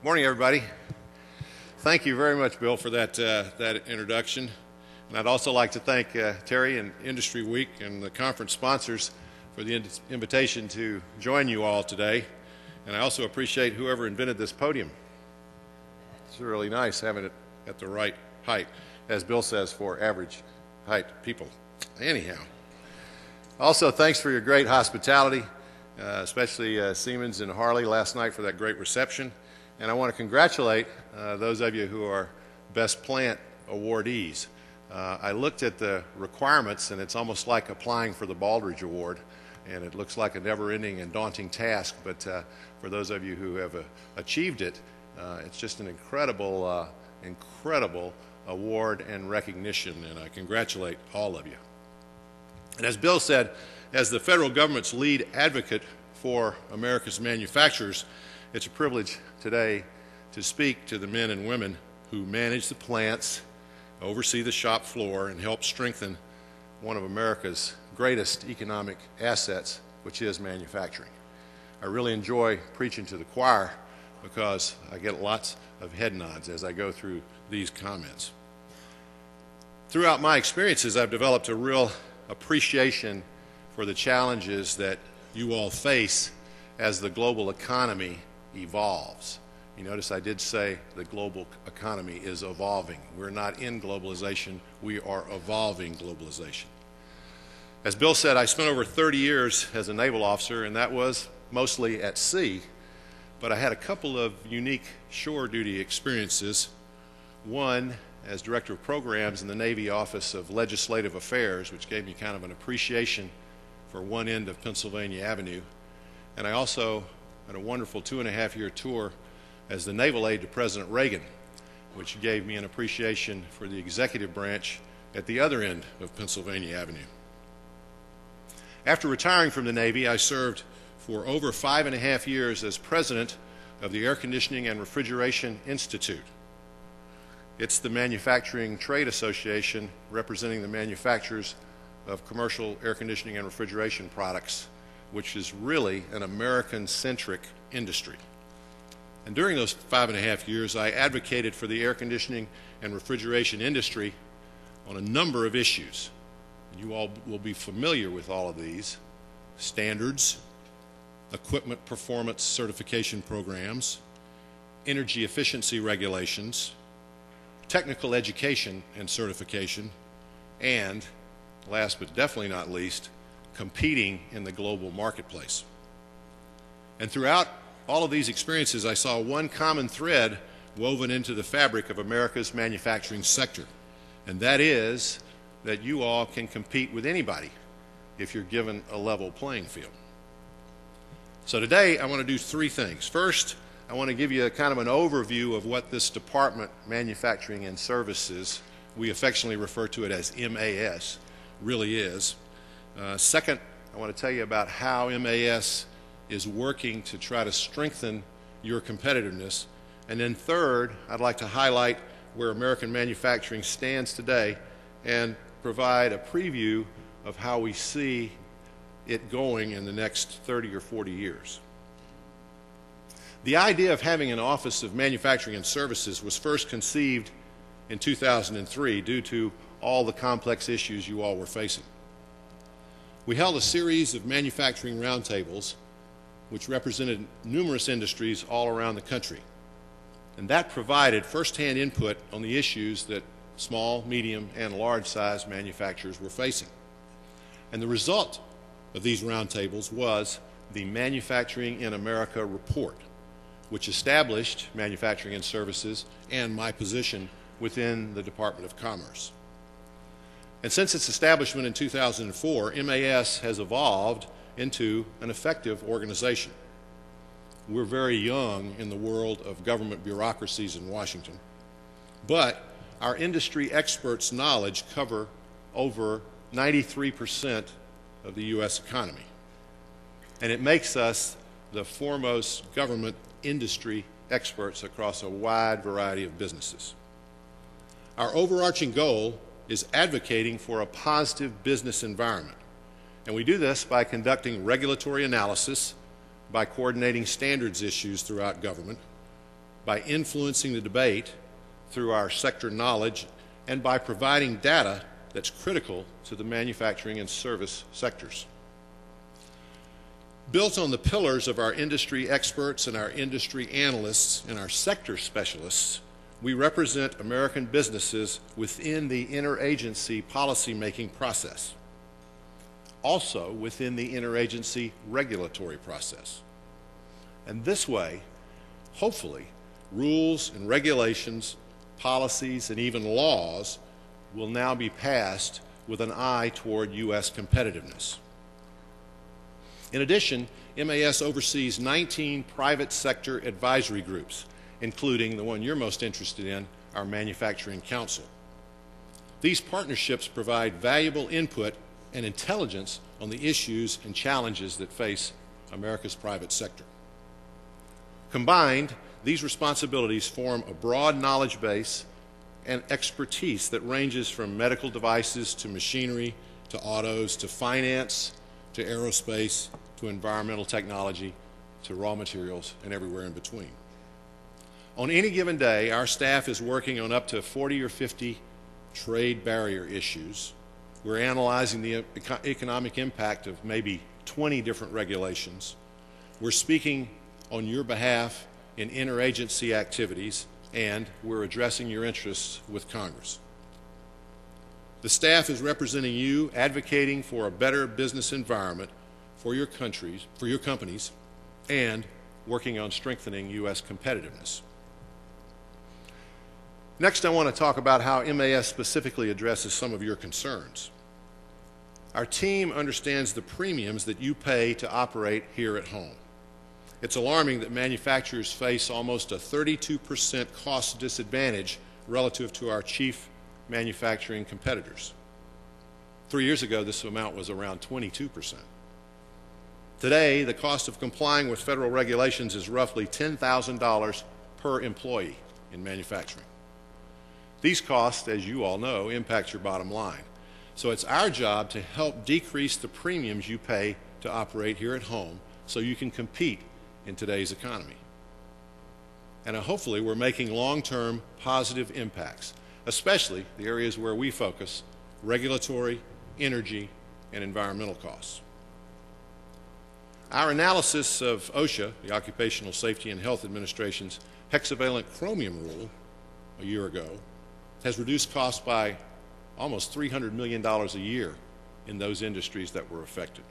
Morning, everybody. Thank you very much, Bill, for that introduction. And I'd also like to thank Terry and Industry Week and the conference sponsors for the invitation to join you all today. And I also appreciate whoever invented this podium. It's really nice having it at the right height, as Bill says, for average height people. Anyhow, also thanks for your great hospitality, especially Siemens and Harley last night for that great reception. And I want to congratulate those of you who are Best Plant awardees. I looked at the requirements, and it's almost like applying for the Baldrige Award, and it looks like a never-ending and daunting task. But for those of you who have achieved it, it's just an incredible award and recognition, and I congratulate all of you. And as Bill said, as the federal government's lead advocate for America's manufacturers, it's a privilege today to speak to the men and women who manage the plants, oversee the shop floor, and help strengthen one of America's greatest economic assets, which is manufacturing. I really enjoy preaching to the choir because I get lots of head nods as I go through these comments. Throughout my experiences, I've developed a real appreciation for the challenges that you all face as the global economy evolves. You notice I did say the global economy is evolving. We're not in globalization, we are evolving globalization. As Bill said, I spent over 30 years as a naval officer, and that was mostly at sea, but I had a couple of unique shore duty experiences. One as Director of Programs in the Navy Office of Legislative Affairs, which gave me kind of an appreciation for one end of Pennsylvania Avenue, and I also had a wonderful 2.5-year tour as the naval aide to President Reagan, which gave me an appreciation for the executive branch at the other end of Pennsylvania Avenue. After retiring from the Navy, I served for over 5.5 years as president of the Air Conditioning and Refrigeration Institute. It's the manufacturing trade association representing the manufacturers of commercial air conditioning and refrigeration products, which is really an American-centric industry. And during those 5.5 years, I advocated for the air conditioning and refrigeration industry on a number of issues. You all will be familiar with all of these: standards, equipment performance certification programs, energy efficiency regulations, technical education and certification, and, last but definitely not least, competing in the global marketplace. And throughout all of these experiences, I saw one common thread woven into the fabric of America's manufacturing sector, and that is that you all can compete with anybody if you're given a level playing field. So today I want to do three things. First, I want to give you a kind of an overview of what this department, Manufacturing and Services, we affectionately refer to it as MAS, really is. Second, I want to tell you about how MAS is working to try to strengthen your competitiveness. And then third, I'd like to highlight where American manufacturing stands today and provide a preview of how we see it going in the next 30 or 40 years. The idea of having an Office of Manufacturing and Services was first conceived in 2003 due to all the complex issues you all were facing. We held a series of manufacturing roundtables which represented numerous industries all around the country. And that provided firsthand input on the issues that small, medium, and large-size manufacturers were facing. And the result of these roundtables was the Manufacturing in America report, which established manufacturing and services and my position within the Department of Commerce. And since its establishment in 2004, MAS has evolved into an effective organization. We're very young in the world of government bureaucracies in Washington, but our industry experts' knowledge cover over 93% of the U.S. economy, and it makes us the foremost government industry experts across a wide variety of businesses. Our overarching goal is advocating for a positive business environment, and we do this by conducting regulatory analysis, by coordinating standards issues throughout government, by influencing the debate through our sector knowledge and by providing data that's critical to the manufacturing and service sectors. Built on the pillars of our industry experts and our industry analysts and our sector specialists, we represent American businesses within the interagency policymaking process, also within the interagency regulatory process. And this way, hopefully, rules and regulations, policies, and even laws will now be passed with an eye toward U.S. competitiveness. In addition, MAS oversees 19 private sector advisory groups, including the one you're most interested in, our Manufacturing Council. These partnerships provide valuable input and intelligence on the issues and challenges that face America's private sector. Combined, these responsibilities form a broad knowledge base and expertise that ranges from medical devices to machinery to autos to finance to aerospace to environmental technology to raw materials and everywhere in between. On any given day, our staff is working on up to 40 or 50 trade barrier issues. We're analyzing the economic impact of maybe 20 different regulations. We're speaking on your behalf in interagency activities, and we're addressing your interests with Congress. The staff is representing you, advocating for a better business environment for your countries, for your companies, and working on strengthening U.S. competitiveness. Next, I want to talk about how MAS specifically addresses some of your concerns. Our team understands the premiums that you pay to operate here at home. It's alarming that manufacturers face almost a 32% cost disadvantage relative to our chief manufacturing competitors. 3 years ago, this amount was around 22%. Today, the cost of complying with federal regulations is roughly $10,000 per employee in manufacturing. These costs, as you all know, impact your bottom line. So it's our job to help decrease the premiums you pay to operate here at home so you can compete in today's economy. And hopefully we're making long-term positive impacts, especially the areas where we focus: regulatory, energy, and environmental costs. Our analysis of OSHA, the Occupational Safety and Health Administration's hexavalent chromium rule a year ago, has reduced costs by almost $300 million a year in those industries that were affected.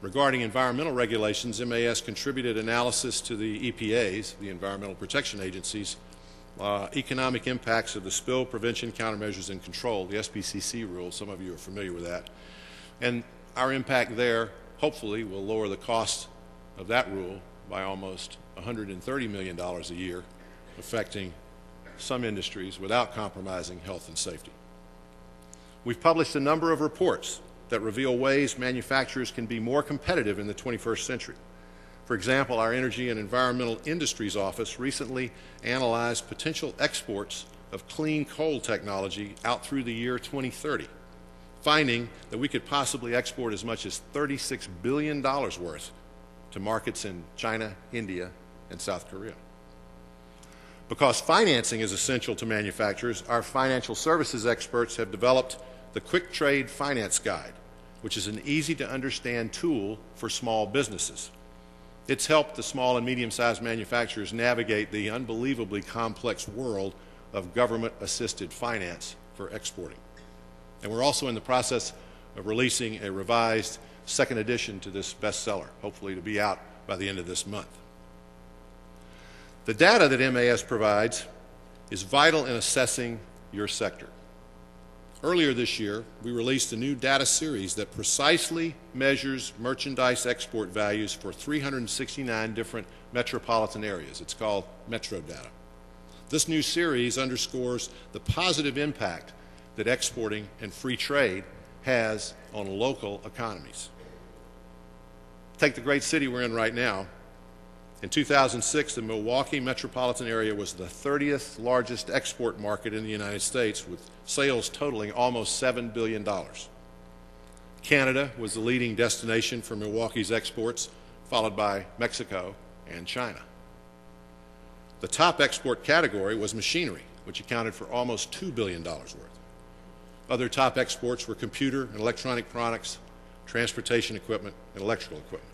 Regarding environmental regulations, MAS contributed analysis to the EPA's, the Environmental Protection Agency's, economic impacts of the Spill Prevention, Countermeasures, and Control, the SPCC rule. Some of you are familiar with that. And our impact there, hopefully, will lower the cost of that rule by almost $130 million a year, affecting some industries without compromising health and safety. We've published a number of reports that reveal ways manufacturers can be more competitive in the 21st century. For example, our Energy and Environmental Industries Office recently analyzed potential exports of clean coal technology out through the year 2030, finding that we could possibly export as much as $36 billion worth to markets in China, India, and South Korea. Because financing is essential to manufacturers, our financial services experts have developed the Quick Trade Finance Guide, which is an easy-to-understand tool for small businesses. It's helped the small and medium-sized manufacturers navigate the unbelievably complex world of government-assisted finance for exporting. And we're also in the process of releasing a revised second edition to this bestseller, hopefully to be out by the end of this month. The data that MAS provides is vital in assessing your sector. Earlier this year, we released a new data series that precisely measures merchandise export values for 369 different metropolitan areas. It's called Metro Data. This new series underscores the positive impact that exporting and free trade has on local economies. Take the great city we're in right now. In 2006, the Milwaukee metropolitan area was the 30th largest export market in the United States, with sales totaling almost $7 billion. Canada was the leading destination for Milwaukee's exports, followed by Mexico and China. The top export category was machinery, which accounted for almost $2 billion worth. Other top exports were computer and electronic products, transportation equipment, and electrical equipment.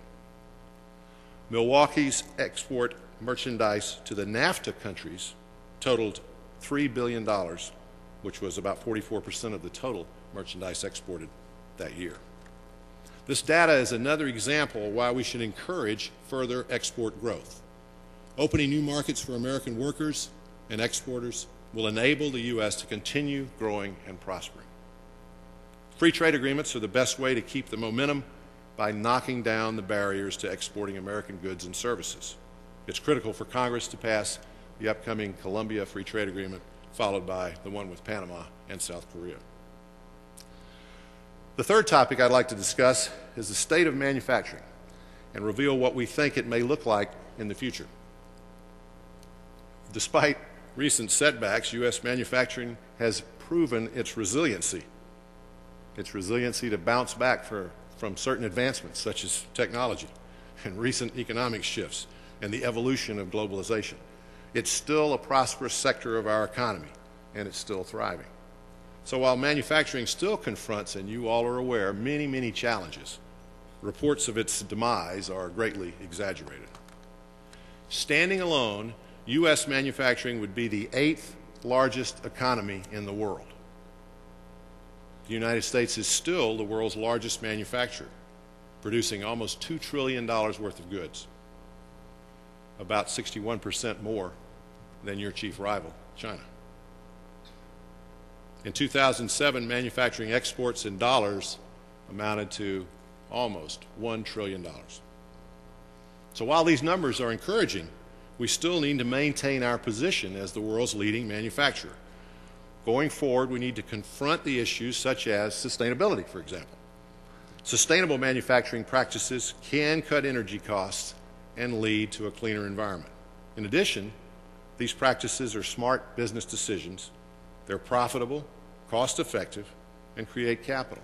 Milwaukee's export merchandise to the NAFTA countries totaled $3 billion, which was about 44% of the total merchandise exported that year. This data is another example of why we should encourage further export growth. Opening new markets for American workers and exporters will enable the U.S. to continue growing and prospering. Free trade agreements are the best way to keep the momentum by knocking down the barriers to exporting American goods and services. It's critical for Congress to pass the upcoming Colombia Free Trade Agreement, followed by the one with Panama and South Korea. The third topic I'd like to discuss is the state of manufacturing and reveal what we think it may look like in the future. Despite recent setbacks, U.S. manufacturing has proven its resiliency to bounce back from certain advancements such as technology and recent economic shifts and the evolution of globalization. It's still a prosperous sector of our economy, and it's still thriving. So while manufacturing still confronts, and you all are aware, many, many challenges, reports of its demise are greatly exaggerated. Standing alone, U.S. manufacturing would be the 8th largest economy in the world. The United States is still the world's largest manufacturer, producing almost $2 trillion worth of goods, about 61% more than your chief rival, China. In 2007, manufacturing exports in dollars amounted to almost $1 trillion. So while these numbers are encouraging, we still need to maintain our position as the world's leading manufacturer. Going forward, we need to confront the issues such as sustainability, for example. Sustainable manufacturing practices can cut energy costs and lead to a cleaner environment. In addition, these practices are smart business decisions. They're profitable, cost-effective, and create capital.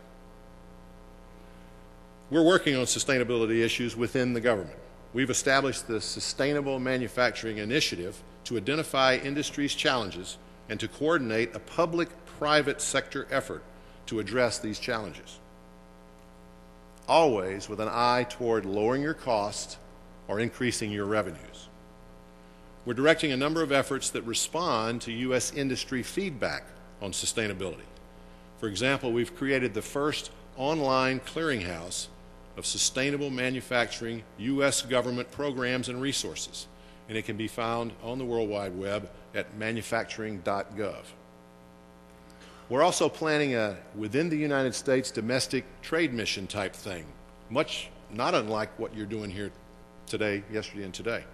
We're working on sustainability issues within the government. We've established the Sustainable Manufacturing Initiative to identify industry's challenges and to coordinate a public-private sector effort to address these challenges, always with an eye toward lowering your costs or increasing your revenues. We're directing a number of efforts that respond to U.S. industry feedback on sustainability. For example, we've created the first online clearinghouse of sustainable manufacturing U.S. government programs and resources, and it can be found on the World Wide Web at manufacturing.gov. We're also planning a within the United States domestic trade mission type thing, much not unlike what you're doing here today, yesterday, and today.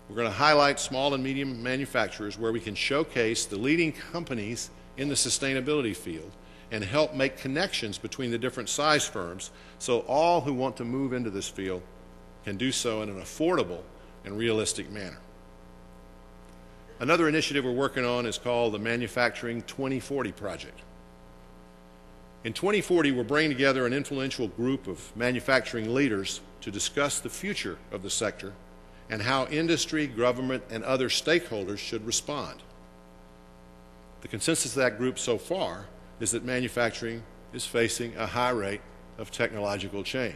We're going to highlight small and medium manufacturers where we can showcase the leading companies in the sustainability field and help make connections between the different size firms so all who want to move into this field can do so in an affordable and realistic manner. Another initiative we're working on is called the Manufacturing 2040 Project. In 2040, we're bringing together an influential group of manufacturing leaders to discuss the future of the sector and how industry, government, and other stakeholders should respond. The consensus of that group so far is that manufacturing is facing a high rate of technological change.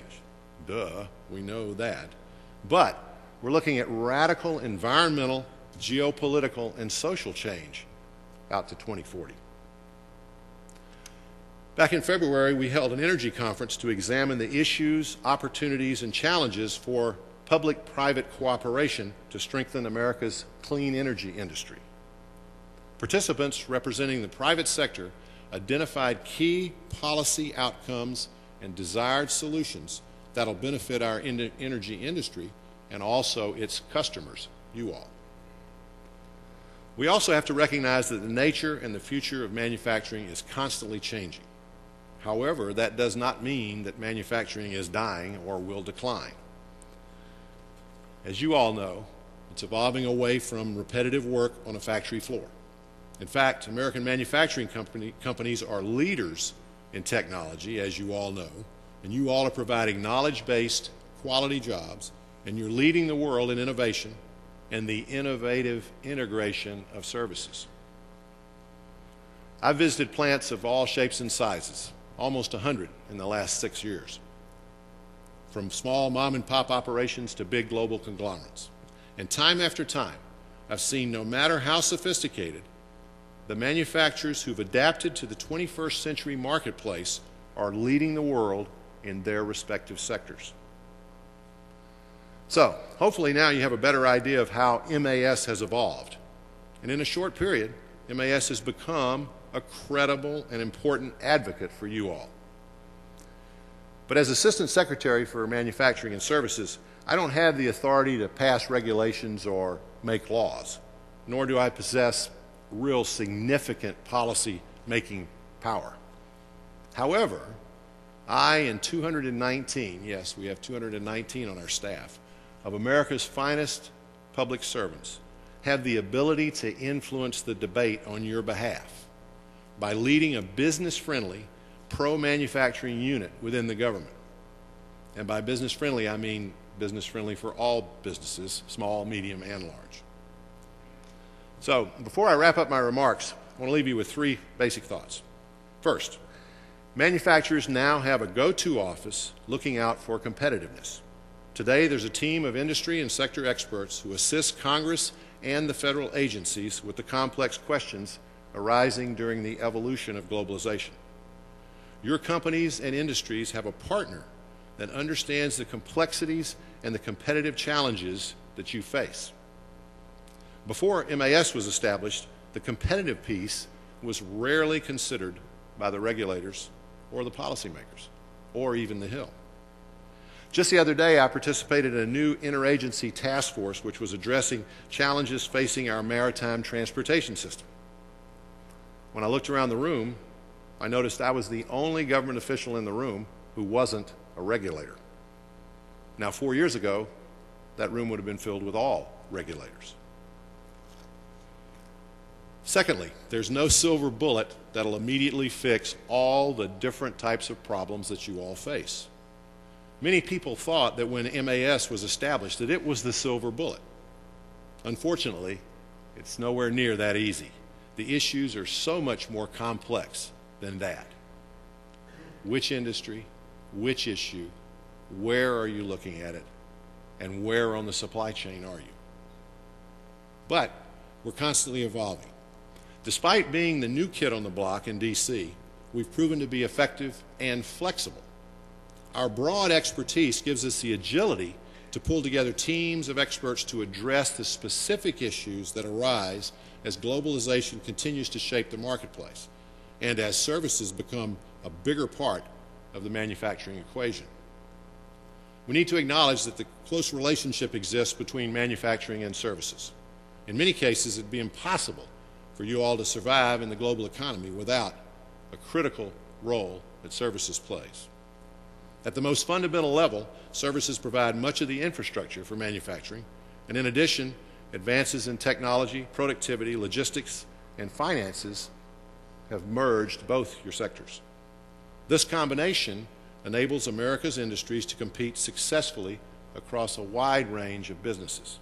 Duh, we know that. But we're looking at radical environmental, geopolitical, and social change out to 2040. Back in February, we held an energy conference to examine the issues, opportunities, and challenges for public-private cooperation to strengthen America's clean energy industry. Participants representing the private sector identified key policy outcomes and desired solutions that will benefit our energy industry and also its customers, you all. We also have to recognize that the nature and the future of manufacturing is constantly changing. However, that does not mean that manufacturing is dying or will decline. As you all know, it's evolving away from repetitive work on a factory floor. In fact, American manufacturing companies are leaders in technology, as you all know, and you all are providing knowledge-based, quality jobs, and you're leading the world in innovation and the innovative integration of services. I've visited plants of all shapes and sizes, almost 100 in the last 6 years, from small mom-and-pop operations to big global conglomerates. And time after time, I've seen, no matter how sophisticated, the manufacturers who've adapted to the 21st century marketplace are leading the world in their respective sectors. So, hopefully now you have a better idea of how MAS has evolved. And in a short period, MAS has become a credible and important advocate for you all. But as Assistant Secretary for Manufacturing and Services, I don't have the authority to pass regulations or make laws, nor do I possess real significant policy-making power. However, I and 219, yes, we have 219 on our staff, of America's finest public servants have the ability to influence the debate on your behalf by leading a business-friendly, pro-manufacturing unit within the government. And by business-friendly, I mean business-friendly for all businesses, small, medium, and large. So, before I wrap up my remarks, I want to leave you with 3 basic thoughts. First, manufacturers now have a go-to office looking out for competitiveness. Today, there's a team of industry and sector experts who assist Congress and the federal agencies with the complex questions arising during the evolution of globalization. Your companies and industries have a partner that understands the complexities and the competitive challenges that you face. Before MAS was established, the competitive piece was rarely considered by the regulators or the policymakers, or even the Hill. Just the other day, I participated in a new interagency task force which was addressing challenges facing our maritime transportation system. When I looked around the room, I noticed I was the only government official in the room who wasn't a regulator. Now, 4 years ago, that room would have been filled with all regulators. Secondly, there's no silver bullet that'll immediately fix all the different types of problems that you all face. Many people thought that when MAS was established that it was the silver bullet. Unfortunately, it's nowhere near that easy. The issues are so much more complex than that. Which industry, which issue, where are you looking at it, and where on the supply chain are you? But we're constantly evolving. Despite being the new kid on the block in DC, we've proven to be effective and flexible. Our broad expertise gives us the agility to pull together teams of experts to address the specific issues that arise as globalization continues to shape the marketplace and as services become a bigger part of the manufacturing equation. We need to acknowledge that the close relationship exists between manufacturing and services. In many cases, it'd be impossible for you all to survive in the global economy without a critical role that services plays. At the most fundamental level, services provide much of the infrastructure for manufacturing, and in addition, advances in technology, productivity, logistics, and finances have merged both your sectors. This combination enables America's industries to compete successfully across a wide range of businesses.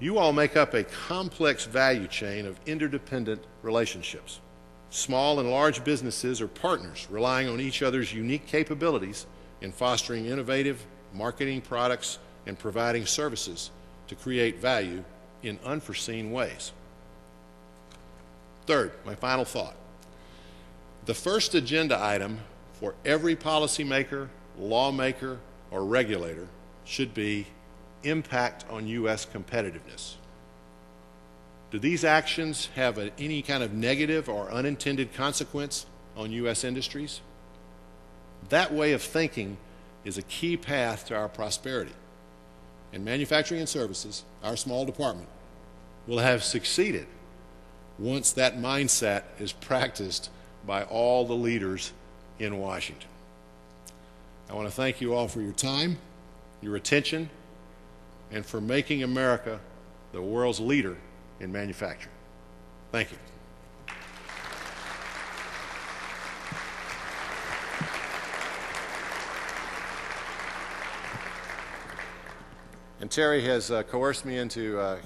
You all make up a complex value chain of interdependent relationships. Small and large businesses are partners relying on each other's unique capabilities in fostering innovative marketing products and providing services to create value in unforeseen ways. Third, my final thought. The first agenda item for every policymaker, lawmaker, or regulator should be impact on U.S. competitiveness. Do these actions have any kind of negative or unintended consequence on U.S. industries? That way of thinking is a key path to our prosperity. In manufacturing and services, our small department will have succeeded once that mindset is practiced by all the leaders in Washington. I want to thank you all for your time, your attention, and for making America the world's leader in manufacturing. Thank you. And Terry has coerced me into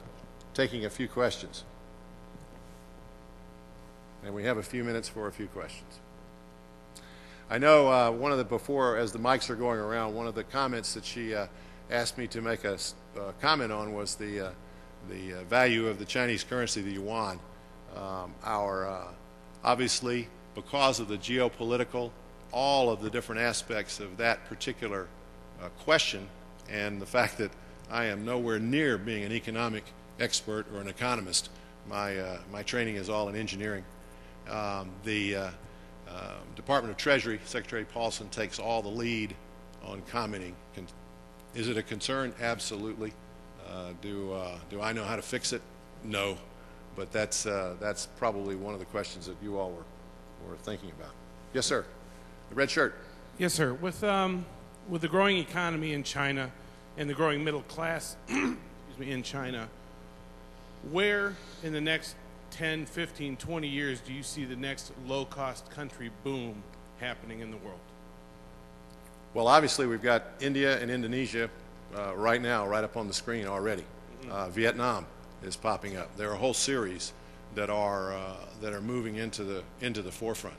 taking a few questions. And we have a few minutes for a few questions. I know one of the, before, as the mics are going around, one of the comments that she asked me to make a comment on was the value of the Chinese currency, the yuan. Obviously, because of the geopolitical, all of the different aspects of that particular question, and the fact that I am nowhere near being an economic expert or an economist. My training is all in engineering. The Department of Treasury, Secretary Paulson, takes all the lead on commenting. Is it a concern? Absolutely. Do I know how to fix it? No. But that's probably one of the questions that you all were thinking about. Yes, sir. The red shirt. Yes, sir. With the growing economy in China and the growing middle class in China, where in the next 10, 15, 20 years do you see the next low-cost country boom happening in the world? Well, obviously, we've got India and Indonesia right now, right up on the screen already. Vietnam is popping up. There are a whole series that are moving into the forefront.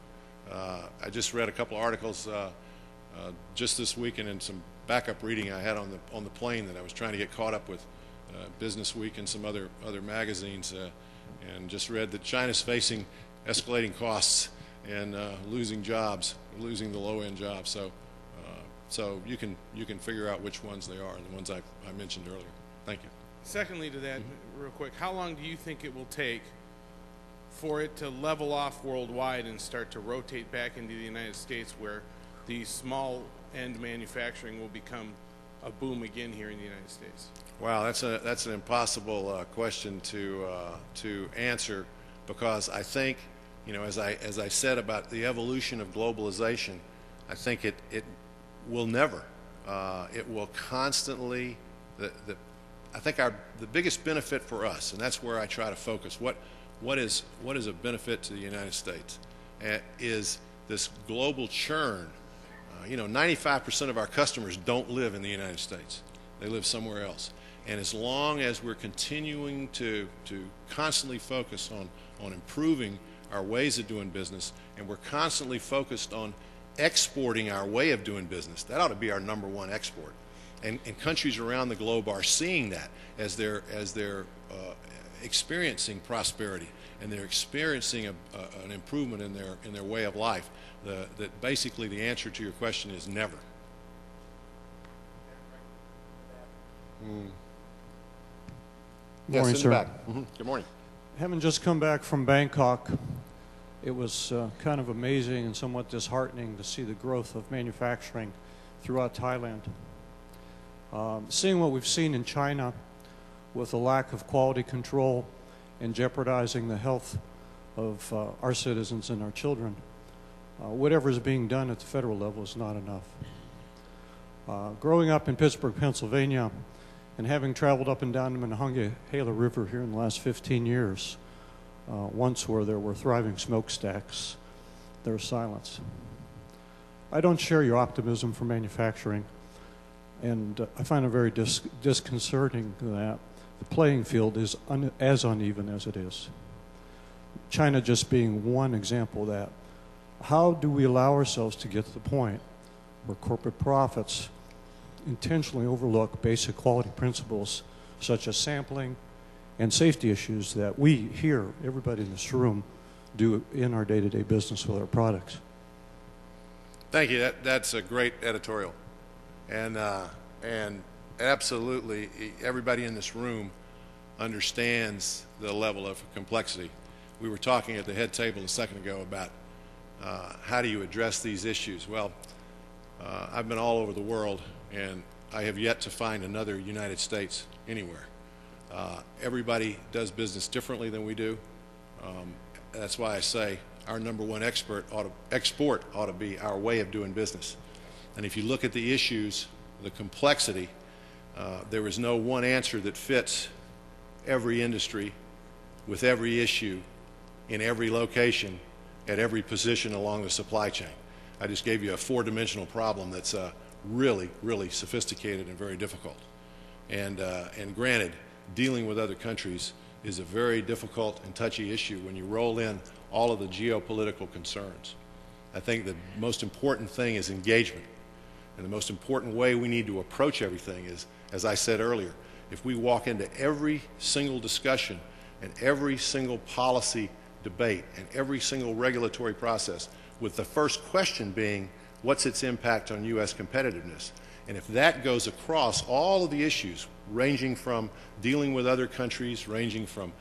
I just read a couple of articles just this weekend and some backup reading I had on the plane that I was trying to get caught up with, Business Week and some other magazines, and just read that China's facing escalating costs and losing jobs, losing the low-end jobs. So you can figure out which ones they are, the ones I mentioned earlier. Thank you. Secondly to that, real quick, how long do you think it will take for it to level off worldwide and start to rotate back into the United States, where the small-end manufacturing will become a boom again here in the United States? Wow, that's an impossible question to answer, because I think, as I said about the evolution of globalization, I think it will never. It will constantly. I think the biggest benefit for us, and that's where I try to focus. What is a benefit to the United States? Is this global churn. 95% of our customers don't live in the United States. They live somewhere else. And as long as we're continuing to constantly focus on improving our ways of doing business, and we're constantly focused on exporting our way of doing business, that ought to be our number one export. And countries around the globe are seeing that as they're experiencing prosperity, and they're experiencing an improvement in their way of life. That basically the answer to your question is never. Morning, yes, sir. Back. Good morning. Having just come back from Bangkok, it was kind of amazing and somewhat disheartening to see the growth of manufacturing throughout Thailand. Seeing what we've seen in China with a lack of quality control and jeopardizing the health of our citizens and our children, whatever is being done at the federal level is not enough. Growing up in Pittsburgh, Pennsylvania, and having traveled up and down the Monongahela River here in the last 15 years, once where there were thriving smokestacks, there was silence. I don't share your optimism for manufacturing, and I find it very disconcerting that the playing field is as uneven as it is. China just being one example of that. How do we allow ourselves to get to the point where corporate profits intentionally overlook basic quality principles such as sampling and safety issues that we here, everybody in this room, do in our day-to-day business with our products? Thank you. That's a great editorial, and absolutely everybody in this room understands the level of complexity. We were talking at the head table a second ago about how do you address these issues. Well, I've been all over the world, and I have yet to find another United States anywhere. Everybody does business differently than we do. That's why I say our number one export ought to be our way of doing business. And if you look at the issues, the complexity, there is no one answer that fits every industry with every issue in every location at every position along the supply chain. I just gave you a four-dimensional problem that's really, really sophisticated and very difficult. And granted, dealing with other countries is a very difficult and touchy issue when you roll in all of the geopolitical concerns. I think the most important thing is engagement. And the most important way we need to approach everything is, as I said earlier, if we walk into every single discussion and every single policy debate and every single regulatory process with the first question being, what's its impact on U.S. competitiveness? And if that goes across all of the issues, ranging from dealing with other countries, ranging from,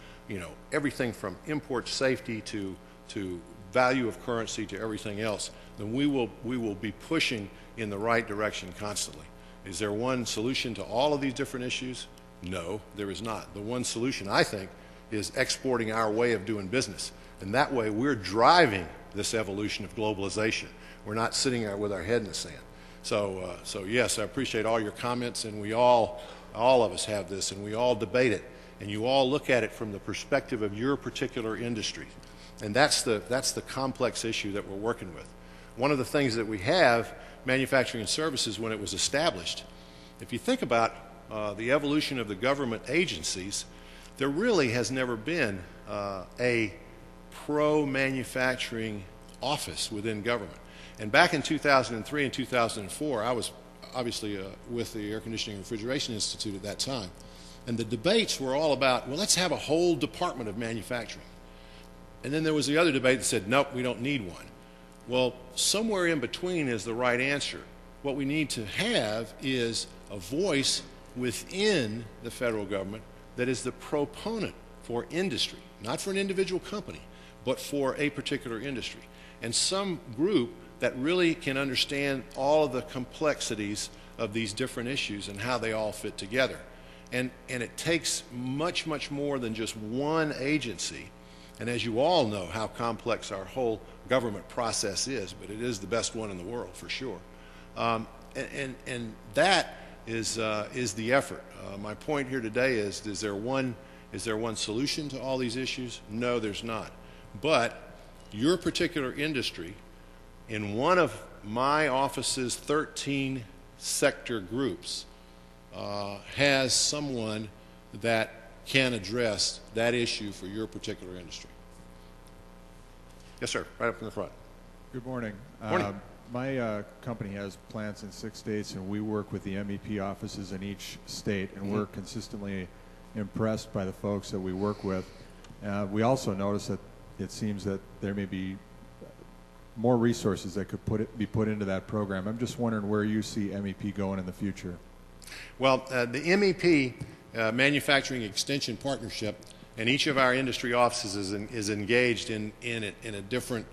everything from import safety to value of currency to everything else, then we will be pushing in the right direction constantly. Is there one solution to all of these different issues? No, there is not. The one solution, I think, is exporting our way of doing business. And that way we're driving this evolution of globalization. We're not sitting there with our head in the sand. So yes, I appreciate all your comments, and we all of us have this, and we all debate it, and you all look at it from the perspective of your particular industry. And that's the complex issue that we're working with. One of the things that we have, manufacturing and services, when it was established, if you think about the evolution of the government agencies, there really has never been a pro-manufacturing office within government. And back in 2003 and 2004, I was obviously with the Air Conditioning and Refrigeration Institute at that time, and the debates were all about, well, let's have a whole department of manufacturing. And then there was the other debate that said, nope, we don't need one. Well, somewhere in between is the right answer. What we need to have is a voice within the federal government that is the proponent for industry, not for an individual company, but for a particular industry. And some group that really can understand all of the complexities of these different issues and how they all fit together. And it takes much, much more than just one agency. And as you all know how complex our whole government process is, but it is the best one in the world for sure. And that is the effort. My point here today is there one solution to all these issues? No, there's not. But your particular industry, in one of my office's 13 sector groups, has someone that can address that issue for your particular industry. Yes, sir, right up in the front. Good morning. Morning. My company has plants in 6 states, and we work with the MEP offices in each state, and we're consistently impressed by the folks that we work with. We also notice that it seems that there may be more resources that could be put into that program. I'm just wondering where you see MEP going in the future. Well, the MEP Manufacturing Extension Partnership, and each of our industry offices is engaged in it in a different,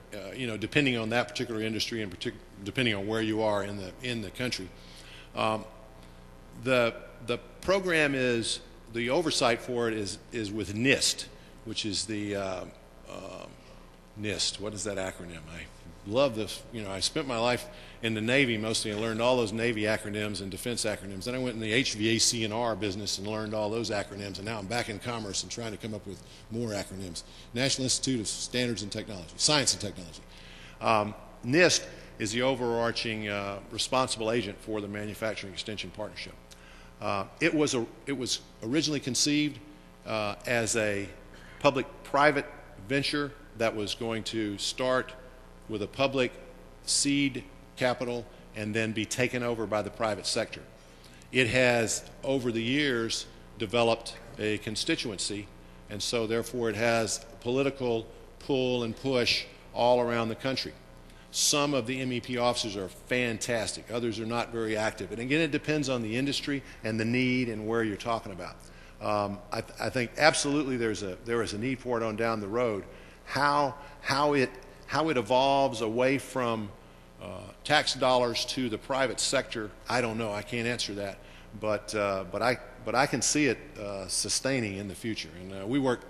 depending on that particular industry and depending on where you are in the country. The program is, the oversight for it is with NIST, which is the NIST. What is that acronym? I love this. I spent my life in the Navy mostly and learned all those Navy acronyms and defense acronyms. Then I went in the HVAC&R business and learned all those acronyms, and now I'm back in commerce and trying to come up with more acronyms. National Institute of Standards and Technology, Science and Technology. NIST is the overarching responsible agent for the Manufacturing Extension Partnership. It was originally conceived as a public-private venture that was going to start with a public seed capital and then be taken over by the private sector. It has, over the years, developed a constituency, and so therefore it has political pull and push all around the country. Some of the MEP officers are fantastic. Others are not very active. And again, it depends on the industry and the need and where you're talking about. I think absolutely there is a need for it on down the road. How it evolves away from tax dollars to the private sector, I don't know. I can't answer that, but I can see it sustaining in the future. And we work,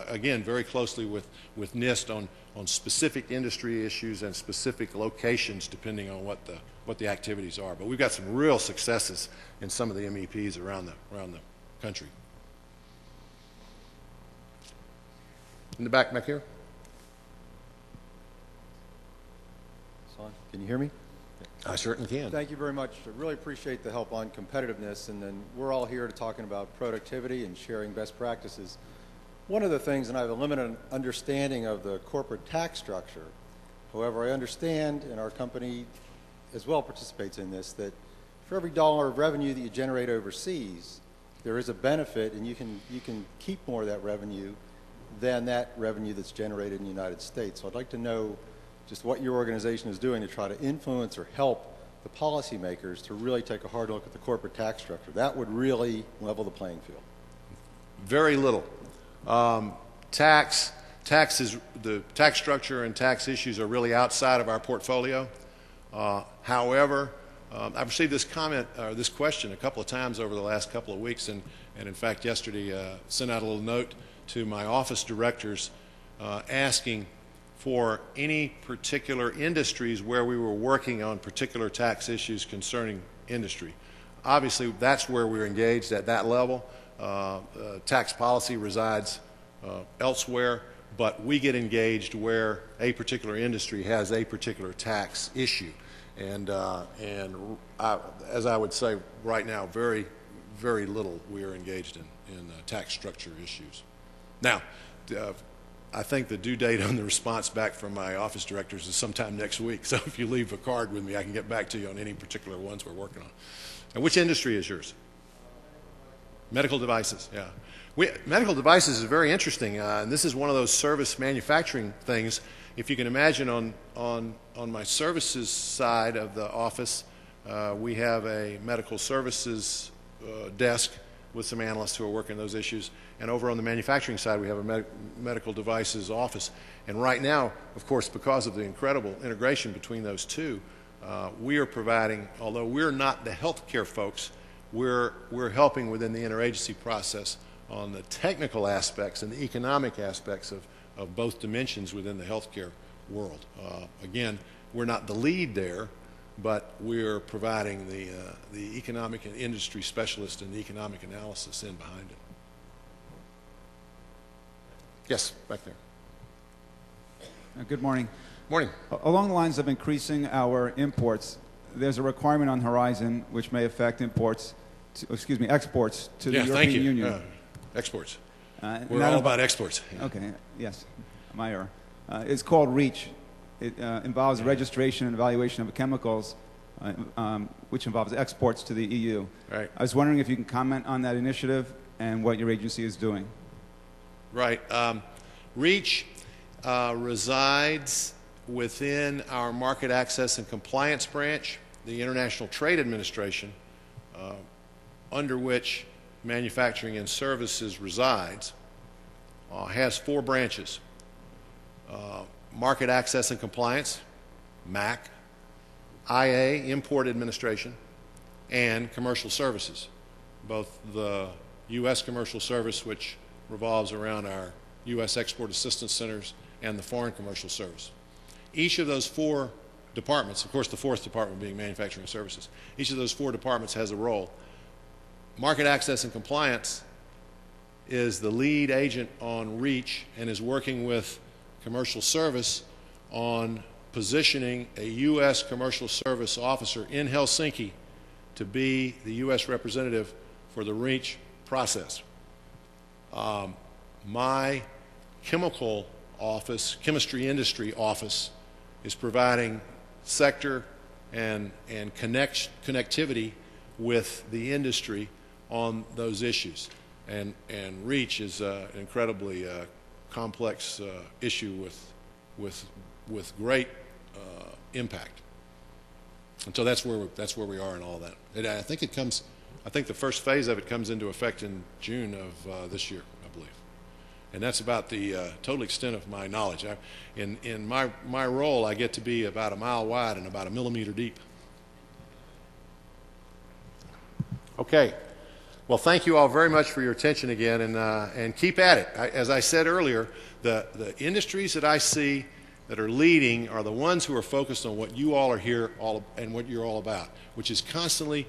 again, very closely with NIST on specific industry issues and specific locations, depending on what the activities are. But we've got some real successes in some of the MEPs around the country. In the back here. Can you hear me? I certainly can. Thank you very much. I really appreciate the help on competitiveness, and then we're all here to talking about productivity and sharing best practices. One of the things, and I have a limited understanding of the corporate tax structure, however, I understand, and our company as well participates in this, that for every dollar of revenue that you generate overseas, there is a benefit, and you can keep more of that revenue than that revenue that's generated in the United States. So I'd like to know just what your organization is doing to try to influence or help the policymakers to really take a hard look at the corporate tax structure. That would really level the playing field. Very little. The tax structure and tax issues are really outside of our portfolio. However, I've received this comment or this question a couple of times over the last couple of weeks, and in fact yesterday sent out a little note to my office directors asking for any particular industries where we were working on particular tax issues concerning industry. Obviously, that's where we're engaged at that level. Tax policy resides elsewhere, but we get engaged where a particular industry has a particular tax issue. And as I would say right now, very, very little we are engaged in tax structure issues. Now, I think the due date on the response back from my office directors is sometime next week. So if you leave a card with me, I can get back to you on any particular ones we're working on. And which industry is yours? Medical devices, yeah. Medical devices is very interesting, and this is one of those service manufacturing things. If you can imagine on my services side of the office, we have a medical services desk with some analysts who are working those issues. And over on the manufacturing side, we have a medical devices office. And right now, of course, because of the incredible integration between those two, we are providing, although we're not the healthcare folks, we're helping within the interagency process on the technical aspects and the economic aspects of both dimensions within the healthcare world. Again, we're not the lead there, but we're providing the economic and industry specialist and the economic analysis in behind it. Yes, back there. Good morning. Morning. Along the lines of increasing our imports, there's a requirement on the horizon which may affect exports to the European Union. Exports. We're all about exports. Okay, yes, my error. It's called REACH. It involves registration and evaluation of chemicals, which involves exports to the EU. Right. I was wondering if you can comment on that initiative and what your agency is doing. Right. REACH resides within our Market Access and Compliance branch, the International Trade Administration, under which Manufacturing and Services resides, has 4 branches. Market Access and Compliance, MAC, IA, Import Administration, and Commercial Services, both the U.S. Commercial Service, which revolves around our U.S. Export Assistance Centers, and the Foreign Commercial Service. Each of those 4 departments, of course the 4th department being Manufacturing Services, each of those 4 departments has a role. Market Access and Compliance is the lead agent on REACH and is working with Commercial Service on positioning a U.S. Commercial Service officer in Helsinki to be the U.S. representative for the REACH process. My chemical office, chemistry industry office, is providing sector and connectivity with the industry on those issues. And REACH is an incredibly complex issue with great impact. And so that's where we are in all that. And I think the first phase of it comes into effect in June of this year, I believe. And that's about the total extent of my knowledge. In my role, I get to be about a mile wide and about a millimeter deep. Okay. Well, thank you all very much for your attention again, and keep at it. As I said earlier, the industries that I see that are leading are the ones who are focused on what you all are here and what you're all about, which is constantly,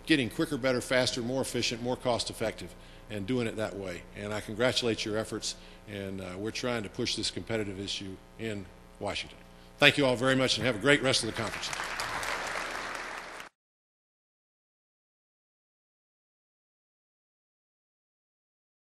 getting quicker, better, faster, more efficient, more cost effective, and doing it that way. And I congratulate your efforts, and we're trying to push this competitive issue in Washington. Thank you all very much, and have a great rest of the conference.